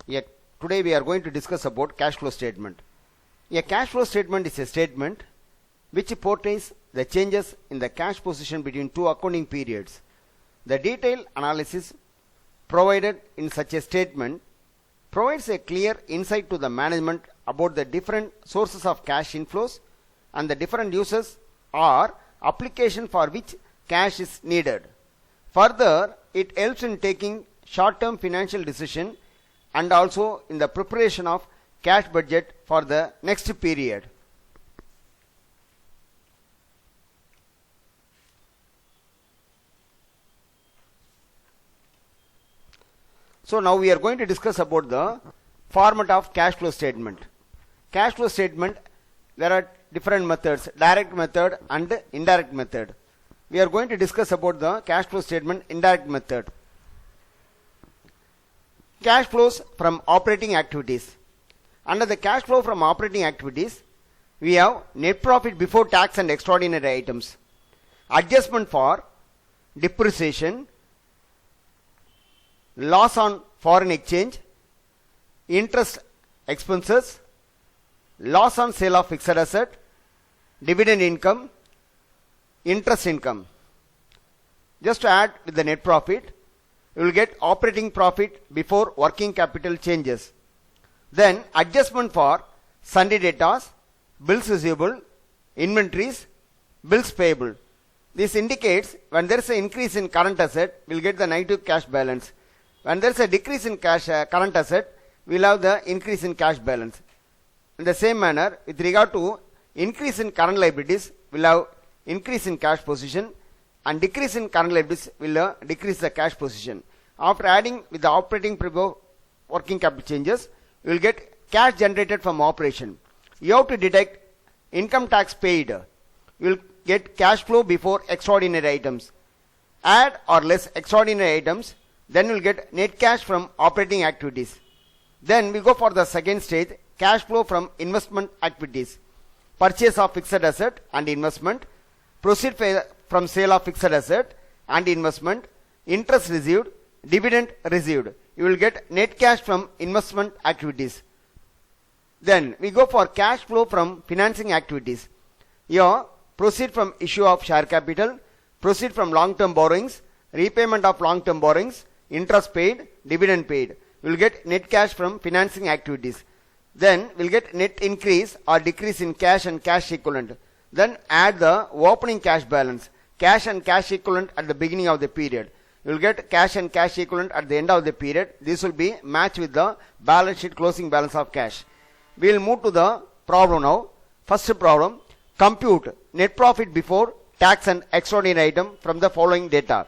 Yeah, today we are going to discuss about cash flow statement. A cash flow statement is a statement which portrays the changes in the cash position between two accounting periods. The detailed analysis provided in such a statement provides a clear insight to the management about the different sources of cash inflows and the different uses or application for which cash is needed. Further, it helps in taking short-term financial decision and also in the preparation of cash budget for the next period. So now we are going to discuss about the format of cash flow statement. Cash flow statement, there are different methods, direct method and indirect method. We are going to discuss about the cash flow statement indirect method. Cash flows from operating activities. Under the cash flow from operating activities, we have net profit before tax and extraordinary items, adjustment for depreciation, loss on foreign exchange, interest expenses, loss on sale of fixed asset, dividend income, interest income. Just to add with the net profit, you will get operating profit before working capital changes. Then adjustment for sundry debtors, bills receivable, inventories, bills payable. This indicates when there is an increase in current asset, we will get the negative cash balance. When there is a decrease in current asset, we will have the increase in cash balance. In the same manner, with regard to increase in current liabilities, we will have increase in cash position, and decrease in current liabilities will decrease the cash position. After adding with the operating working capital changes, you will get cash generated from operation. You have to deduct income tax paid. You will get cash flow before extraordinary items. Add or less extraordinary items, then you will get net cash from operating activities. Then we go for the second stage, cash flow from investment activities. Purchase of fixed asset and investment, proceed from sale of fixed asset and investment, interest received, dividend received. You will get net cash from investment activities. Then we go for cash flow from financing activities. Here, proceed from issue of share capital, proceed from long-term borrowings, repayment of long-term borrowings, interest paid, dividend paid. We will get net cash from financing activities. Then we will get net increase or decrease in cash and cash equivalent. Then add the opening cash balance, cash and cash equivalent at the beginning of the period. You will get cash and cash equivalent at the end of the period. This will be matched with the balance sheet closing balance of cash. We will move to the problem now. First problem, compute net profit before tax and extraordinary item from the following data.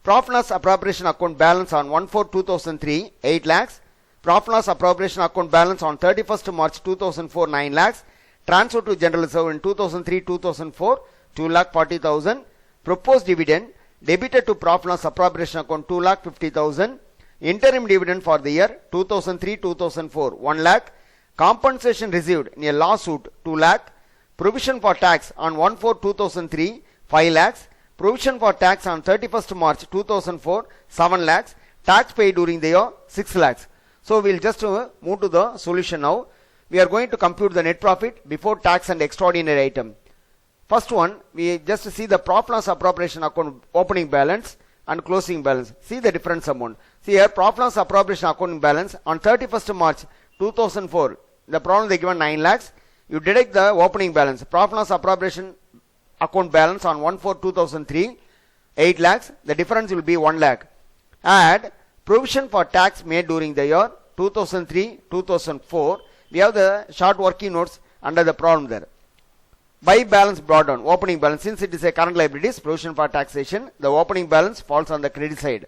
Profit loss appropriation account balance on 1/4/2003, 8 lakhs. Profit loss appropriation account balance on 31st March 2004, 9 lakhs. Transfer to general reserve in 2003-2004, 2,40,000. Proposed dividend debited to profit loss appropriation account 2,50,000. Interim dividend for the year 2003-2004, 1 lakh. Compensation received in a lawsuit, 2 lakh. Provision for tax on 1/4/2003, 5 lakhs. Provision for tax on 31st March 2004, 7 lakhs. Tax paid during the year, 6 lakhs. So we will just move to the solution now. We are going to compute the net profit before tax and extraordinary item. First one, we just see the profit loss appropriation account opening balance and closing balance. See the difference amount. See here, profit loss appropriation account balance on 31st March 2004. The problem they given 9 lakhs. You deduct the opening balance. Profit loss appropriation account balance on 1/4/2003, 8 lakhs. The difference will be 1 lakh. Add provision for tax made during the year 2003-2004. We have the short working notes under the problem there. By balance brought down, opening balance, since it is a current liabilities, provision for taxation, the opening balance falls on the credit side,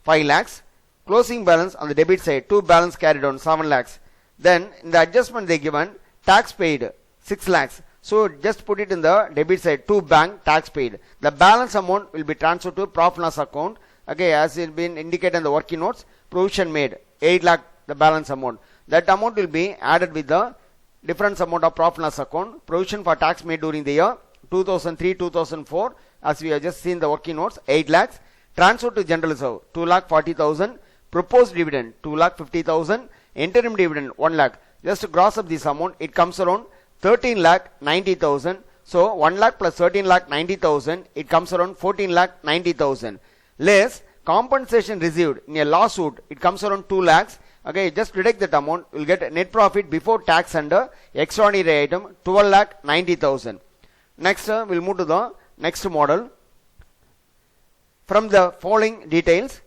5 lakhs. Closing balance on the debit side, 2 balance carried on, 7 lakhs. Then in the adjustment they given, tax paid, 6 lakhs. So just put it in the debit side, 2 bank tax paid. The balance amount will be transferred to profit loss account. Okay, as it been indicated in the working notes, provision made, 8 lakh the balance amount. That amount will be added with the difference amount of profit loss account. Provision for tax made during the year 2003-2004, as we have just seen the working notes, 8 lakhs. Transfer to general reserve, 2,40,000. Proposed dividend, 2,50,000. interim dividend 1 lakh. Just to gross up this amount, it comes around 13 lakh 90,000. So 1 lakh plus 13 lakh 90,000, it comes around 14 lakh 90,000. Less compensation received in a lawsuit, it comes around 2 lakhs. Okay, just deduct that amount, you will get net profit before tax under extraordinary item 12 lakh 90,000. Next, we'll move to the next model. From the following details,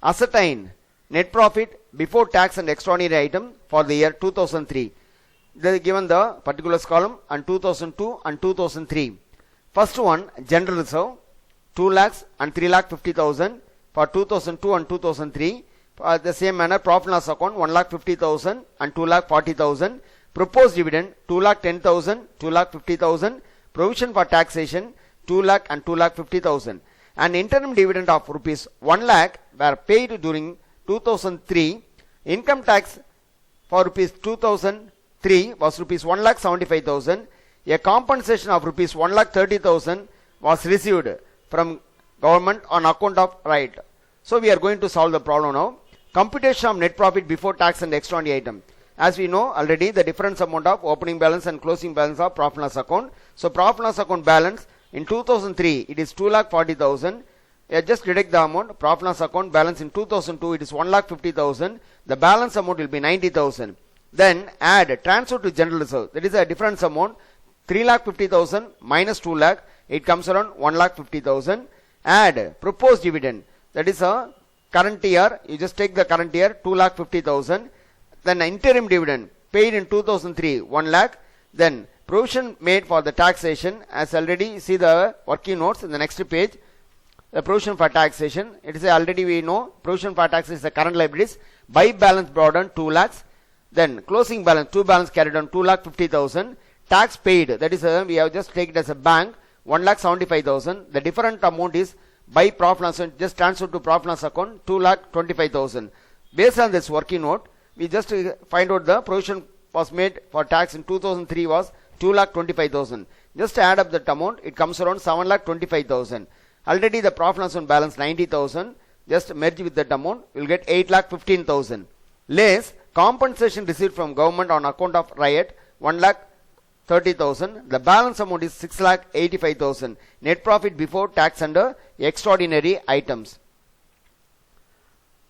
ascertain net profit before tax and extraordinary item for the year 2003. They are given the particulars column and 2002 and 2003. First one, general reserve 2 lakhs and 3 lakh 50,000 for 2002 and 2003. The same manner, profit and loss account 1 lakh 50,000 and 2 lakh 40,000. Proposed dividend 2 lakh 10,000, 2 lakh 50,000. Provision for taxation 2 lakh and 2 lakh 50,000. An interim dividend of rupees 1 lakh were paid during 2003. Income tax for rupees 2003 was rupees 1 lakh 75,000. A compensation of rupees 1 lakh 30,000 was received from government on account of right. So we are going to solve the problem now. Computation of net profit before tax and extraordinary item. As we know already, the difference amount of opening balance and closing balance of profit and loss account. So profit and loss account balance in 2003, it is 2 lakh 40,000. Just deduct the amount. Profit and loss account balance in 2002, it is 1 lakh 50,000. The balance amount will be 90,000. Then add transfer to general reserve. That is a difference amount 3 lakh 50,000 minus 2 lakh. It comes around 1 lakh 50,000. Add proposed dividend. That is a current year. You just take the current year 2 lakh 50,000. Then interim dividend paid in 2003 1 lakh. Then provision made for the taxation, as already see the working notes in the next page. The provision for taxation, it is already we know provision for taxation is the current liabilities. By balance brought on 2 lakhs. Then closing balance, 2 balance carried on 2 lakh 50,000. Tax paid, that is we have just taken it as a bank 1 lakh 75,000. The different amount is by profit loss, just transfer to profit loss account 2 lakh 25,000. Based on this working note, we just find out the provision was made for tax in 2003 was 2 lakh 25,000. Just add up that amount, it comes around 7 lakh 25,000. Already the profit loss on balance 90,000. Just merge with that amount, we will get 8 lakh 15,000. Less compensation received from government on account of riot 1 lakh 30,000. The balance amount is 6 lakh 85,000. Net profit before tax under extraordinary items.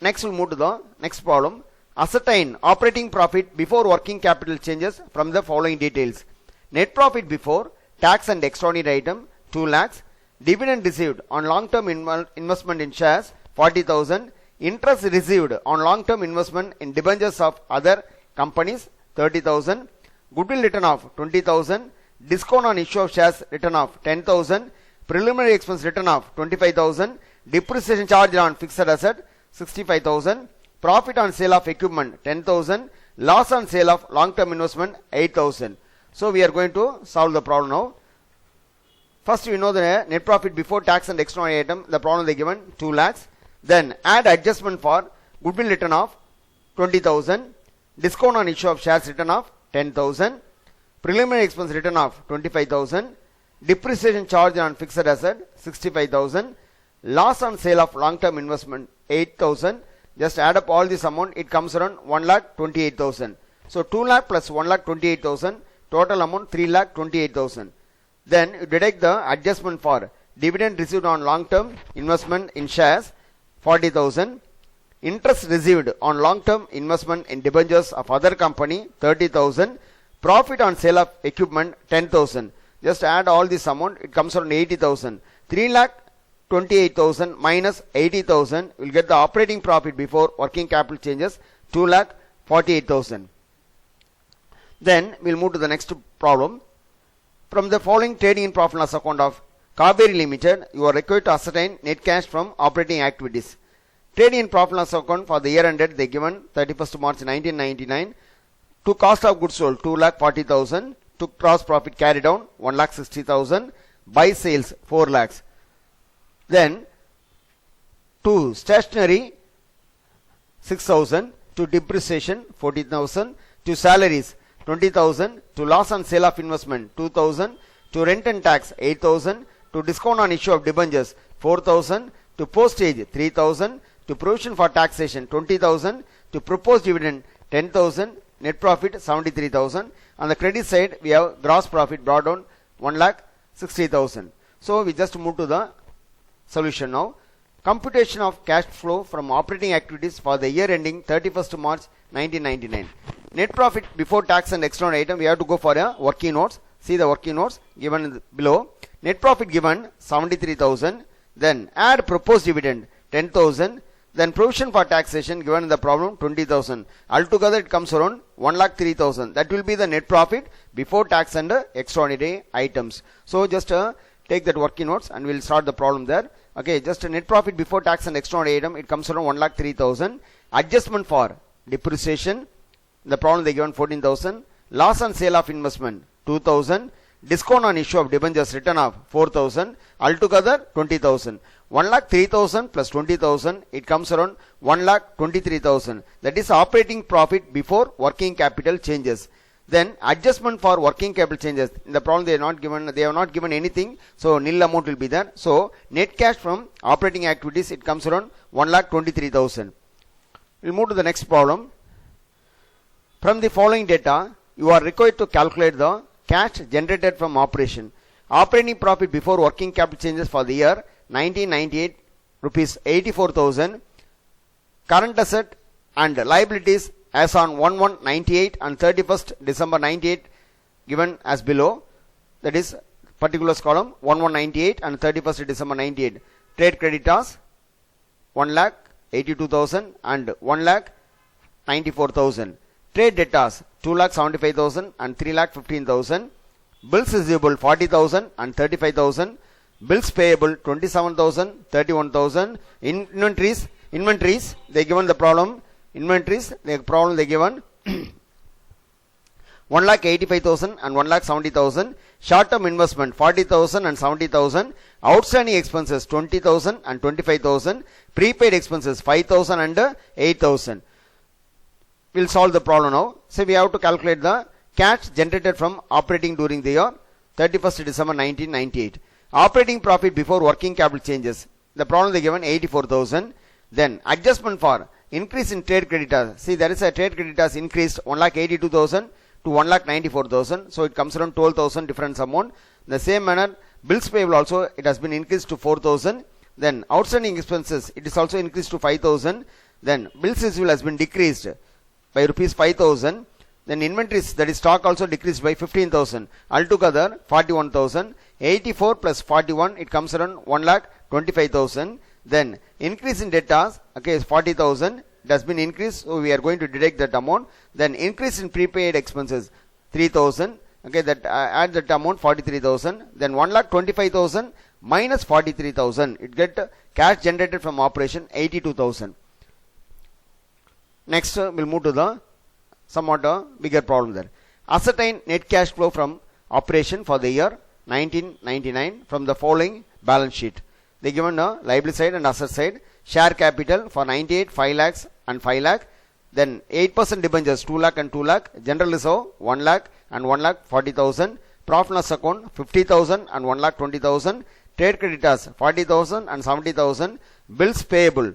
Next we'll move to the next problem. Ascertain operating profit before working capital changes from the following details. Net profit before tax and extraordinary item 2 lakhs. Dividend received on long-term investment in shares 40,000. Interest received on long-term investment in debentures of other companies 30,000. Goodwill written off 20,000. Discount on issue of shares written off 10,000. Preliminary expense written off 25,000. Depreciation charge on fixed asset 65,000. Profit on sale of equipment 10,000. Loss on sale of long-term investment 8,000. So we are going to solve the problem now. First we know the net profit before tax and extraordinary item. The problem they given 2 lakhs. Then add adjustment for goodwill written off 20,000. Discount on issue of shares written off 10,000. Preliminary expense written off 25,000. Depreciation charge on fixed asset 65,000. Loss on sale of long-term investment 8,000. Just add up all this amount, it comes around 1 lakh 28,000. So 2 lakh plus 1 lakh 28,000, total amount 3 lakh 28,000. Then you deduct the adjustment for dividend received on long-term investment in shares 40,000. Interest received on long-term investment in debentures of other company 30,000. Profit on sale of equipment 10,000. Just add all this amount, it comes around 80,000. 3 lakh 28,000 minus 80,000 will get the operating profit before working capital changes 2 lakh 48,000. Then we'll move to the next problem. From the following trading in profit and loss account of Kaveri Limited, you are required to ascertain net cash from operating activities. Trading in profit and loss account for the year ended they given 31st March 1999. To cost of goods sold 2 lakh 40,000. To gross profit carried down 1 lakh 60,000. By sales 4 lakhs. Then to stationery 6,000. To depreciation 14,000. To salaries 20,000. To loss on sale of investment 2,000. To rent and tax 8,000. To discount on issue of debentures 4,000. To postage 3,000. To provision for taxation 20,000. To proposed dividend 10,000, net profit 73,000. On the credit side, we have gross profit brought down 1,60,000. So we just move to the solution now. Computation of cash flow from operating activities for the year ending 31st March 1999. Net profit before tax and extraordinary item, we have to go for a working notes. See the working notes given below. Net profit given 73,000. Then add proposed dividend 10,000. Then provision for taxation given in the problem 20,000. Altogether it comes around 1,03,000. That will be the net profit before tax and extraordinary items. So just take that working notes and we'll start the problem there. Okay, just net profit before tax and extraordinary item, it comes around 1,03,000. Adjustment for depreciation, the problem they given 14,000. Loss on sale of investment 2,000. Discount on issue of debentures return of 4,000. Altogether 20,000. 1,03,000 plus 20,000, it comes around 1,23,000. That is operating profit before working capital changes. Then adjustment for working capital changes. In the problem they have not given anything, so nil amount will be there. So net cash from operating activities, it comes around 1,23,000. We'll move to the next problem. From the following data, you are required to calculate the cash generated from operation. Operating profit before working capital changes for the year 1998, rupees 84,000. Current asset and liabilities as on 1/1/98 and 31st December 98 given as below. That is particulars column 1/1/98 and 31st December 98. Trade creditors 1,82,000 and 1,94,000. Trade debtors 2,75,000 and 3,15,000. Bills receivable 40,000 and 35,000. Bills payable 27,000, 31,000. Inventories they given the problem. Inventories the problem they given 1,85,000 and 1,70,000. Short term investment 40,000 and 70,000. Outstanding expenses 20,000 and 25,000. Prepaid expenses 5,000 and 8,000. We'll solve the problem now. So we have to calculate the cash generated from operating during the year 31st December 1998. Operating profit before working capital changes. The problem they given 84,000. Then adjustment for increase in trade creditors. See, there is a trade creditors increased 1,82,000 to 1,94,000. So it comes around 12,000 difference amount. In the same manner, bills payable also it has been increased to 4,000. Then outstanding expenses it is also increased to 5,000. Then bills receivable has been decreased by rupees 5,000. Then inventories, that is stock, also decreased by 15,000. Altogether 41,000. 84 plus 41, it comes around 1,25,000. Then increase in debtors, okay, is 40,000. It has been increased, so we are going to deduct that amount. Then increase in prepaid expenses 3,000. Okay, that add that amount 43,000. Then 1,25,000 minus 43,000. It get cash generated from operation 82,000. Next, we'll move to the somewhat bigger problem there. Ascertain net cash flow from operation for the year 1999 from the following balance sheet. They given a liability side and asset side. Share capital for 98, 5 lakhs and 5 lakh. Then 8% debentures 2 lakh and 2 lakh. General reserve 1 lakh and 1,40,000. Profit loss account 50,000 and 1,20,000. Trade creditors 40,000 and 70,000. Bills payable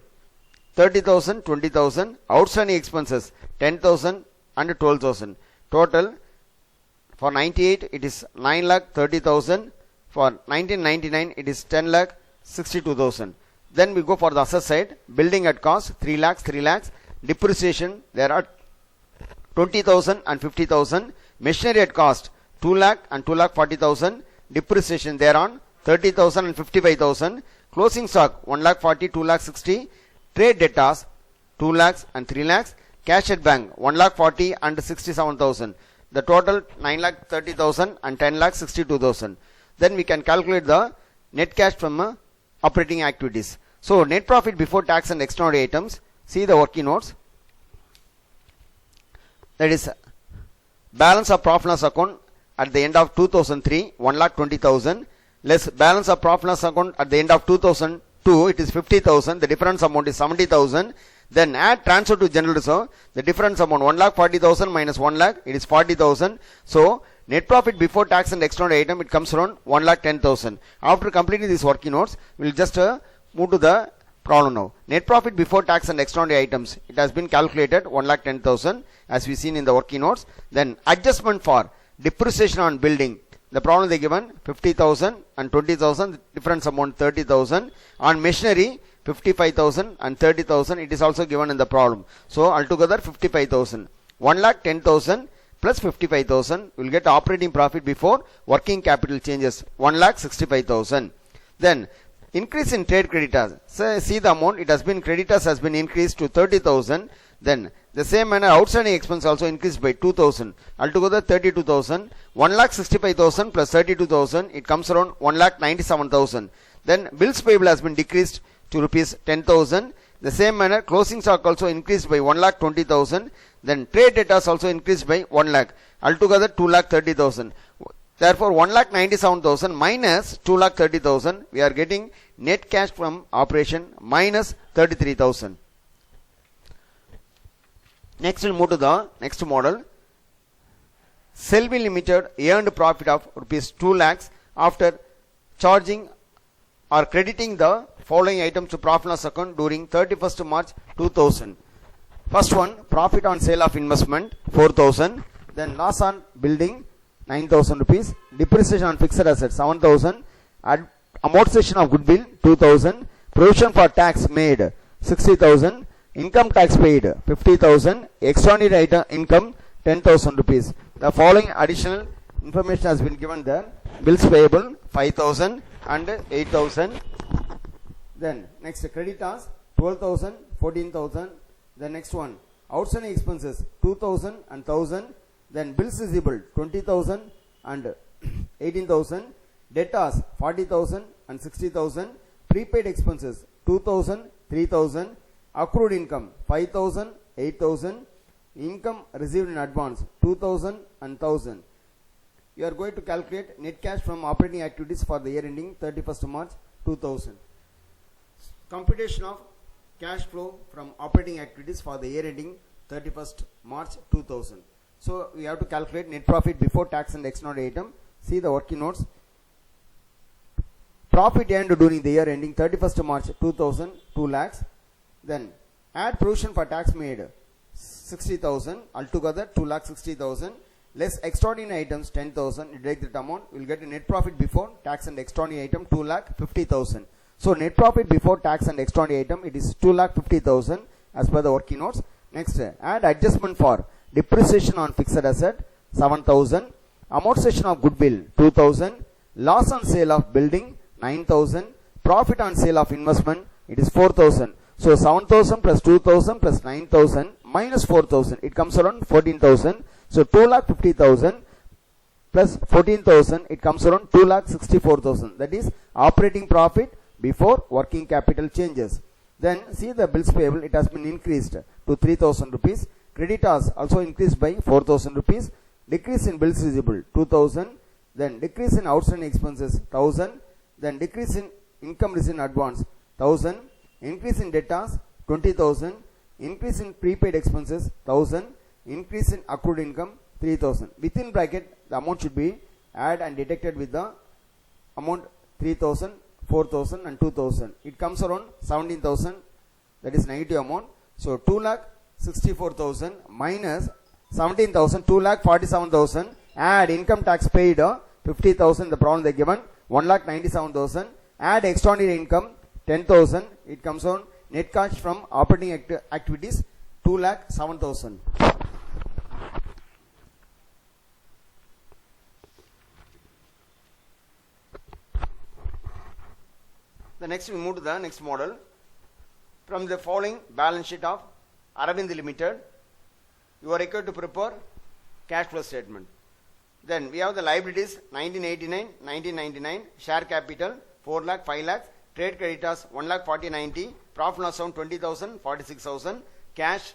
30,000, 20,000. Outstanding expenses 10,000 and 12,000. Total for 98 it is 9,30,000. For 1999 it is 10,62,000. Then we go for the asset side. Building at cost 3 lakhs, 3 lakhs. Depreciation there are 20,000 and 50,000. Machinery at cost 2 lakh and 2,40,000. Depreciation thereon 30,000 and 55,000. Closing stock 1,40,000, 2,60,000. Trade debtors 2 lakhs and 3 lakhs. Cash at bank 1,40,000 and 67,000. The total 9,30,000 and 10,62,000. Then we can calculate the net cash from operating activities. So net profit before tax and extraordinary items. See the working notes. That is balance of profit loss account at the end of 2003 1,20,000 less balance of profit loss account at the end of 2002 it is 50,000. The difference amount is 70,000. Then add transfer to general reserve. The difference amount 1,40,000 minus 1 lakh it is 40,000. So net profit before tax and extraordinary item it comes around 1,10,000. After completing these working notes, we will just move to the problem now. Net profit before tax and extraordinary items. It has been calculated 1,10,000 as we seen in the working notes. Then adjustment for depreciation on building. The problem they given 50,000 and 20,000, difference amount 30,000. On machinery 55,000 and 30,000, it is also given in the problem. So altogether 55,000. 1,10,000 plus 55,000 will get operating profit before working capital changes 1,65,000. Then increase in trade creditors. So see the amount, it has been creditors has been increased to 30,000. Then the same manner outstanding expense also increased by 2,000. Altogether 32,000. 1,65,000 plus 32,000, it comes around 1,97,000. Then bills payable has been decreased to rupees 10,000. The same manner closing stock also increased by 1,20,000. Then trade debtors also increased by 1 lakh. Altogether 2,30,000. Therefore 1,97,000 minus 2,30,000, we are getting net cash from operation minus 33,000. Next we'll move to the next model. Selby Limited earned profit of rupees 2 lakhs after charging or crediting the following items to profit and loss account during 31st March 2000. First one, profit on sale of investment 4,000. Then loss on building 9,000 rupees. Depreciation on fixed assets 7,000. Amortization of goodwill 2,000. Provision for tax made 60,000. Income tax paid 50,000. Extraordinary item income 10,000 rupees. The following additional information has been given there. Bills payable 5,000 and 8,000. Then next creditors 12,000, 14,000. The next one outstanding expenses 2,000 and 1,000. Then bills receivable 20,000 and 18,000. Debtors 40,000 and 60,000. Prepaid expenses 2,000, 3,000. Accrued income 5,000, 8,000. Income received in advance 2,000 and 1,000. You are going to calculate net cash from operating activities for the year ending 31st March 2000. Computation of cash flow from operating activities for the year ending 31st March 2000. So we have to calculate net profit before tax and extraordinary item. See the working notes. Profit earned during the year ending 31st March 2000, 2 lakhs. Then add provision for tax made 60,000, altogether 2,60,000, less extraordinary items 10,000. You take that amount, you will get a net profit before tax and extraordinary item 2,50,000. So net profit before tax and extraordinary item, it is 2,50,000 as per the working notes. Next, add adjustment for depreciation on fixed asset 7,000, amortization of goodwill 2,000, loss on sale of building 9,000, profit on sale of investment, it is 4,000. So 7,000 plus 2,000 plus 9,000 minus 4,000, it comes around 14,000. So 2,50,000 plus 14,000, it comes around 2,64,000. That is operating profit before working capital changes. Then see the bills payable, it has been increased to 3,000 rupees. Creditors also increased by 4,000 rupees. Decrease in bills receivable 2,000. Then decrease in outstanding expenses 1,000. Then decrease in income received in advance 1,000. Increase in debtors 20,000. Increase in prepaid expenses 1,000. Increase in accrued income 3,000. Within bracket the amount should be add and deducted with the amount 3,000, 4,000 and 2,000. It comes around 17,000, that is negative amount. So 2,64,000 minus 17,000, 2,47,000. Add income tax paid 50,000, the problem they given 1,97,000. Add extraordinary income 10,000. It comes on net cash from operating activities 2,07,000. The next we move to the next model. From the following balance sheet of Aravind Limited, you are required to prepare cash flow statement. Then we have the liabilities 1989, 1999, share capital 4 lakh, 5 lakh, trade creditors 1 lakh 40, 90, profit loss account 20,000, 46,000, cash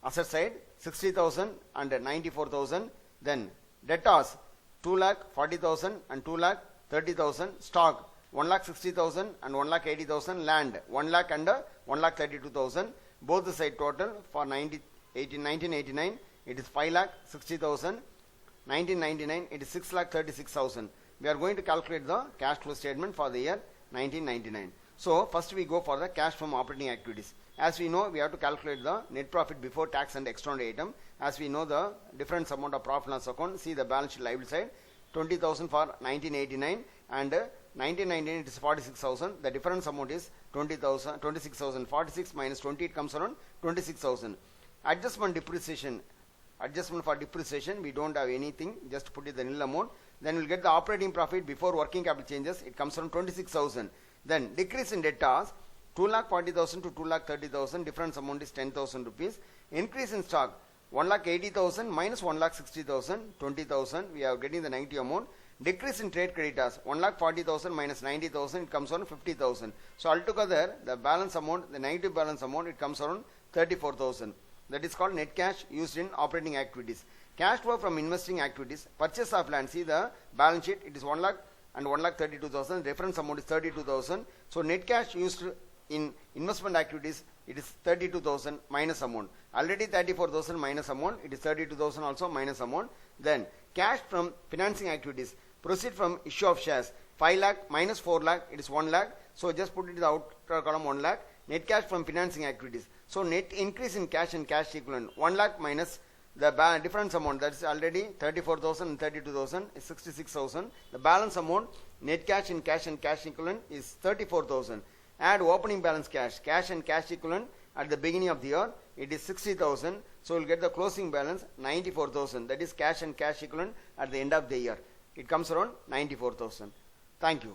asset side 60,000 and 94,000. Then debtors 2 lakh 40,000 and 2 lakh 30,000, stock 1,60,000 and 1,80,000, land 1 lakh and 1,32,000. Both the side total for 1989 it is 5,60,000. 1999 it is 6,36,000. We are going to calculate the cash flow statement for the year 1999. So first we go for the cash from operating activities. As we know, we have to calculate the net profit before tax and extraordinary item. As we know the difference amount of profit and loss account, see the balance sheet liability side, 20,000 for 1989 and 1999 it is 46,000. The difference amount is 20,000, 26,000. 46 minus 20, it comes around 26,000. Adjustment for depreciation, we don't have anything, just put it the nil amount. Then we'll get the operating profit before working capital changes, it comes around 26,000. Then decrease in debtors, 2,40,000 to 2,30,000, difference amount is 10,000 rupees. Increase in stock, 1,80,000 minus 1,60,000, 20,000, we are getting the negative amount. Decrease in trade creditors, 1,40,000 minus 90,000, it comes around 50,000. So altogether, the balance amount, the negative balance amount, it comes around 34,000. That is called net cash used in operating activities. Cash flow from investing activities, purchase of land, see the balance sheet, it is 1 lakh and 1,32,000, reference amount is 32,000. So net cash used in investment activities, it is 32,000 minus amount. Already 34,000 minus amount, it is 32,000 also minus amount. Then cash from financing activities, proceed from issue of shares, 5 lakh minus 4 lakh, it is 1 lakh. So just put it in the outer column 1 lakh. Net cash from financing activities. So net increase in cash and cash equivalent, 1 lakh minus the difference amount, that is already 34,000 and 32,000 is 66,000. The balance amount, net cash in cash and cash equivalent is 34,000. Add opening balance cash, cash and cash equivalent at the beginning of the year, it is 60,000. So we'll get the closing balance 94,000. That is cash and cash equivalent at the end of the year. It comes around 94,000. Thank you.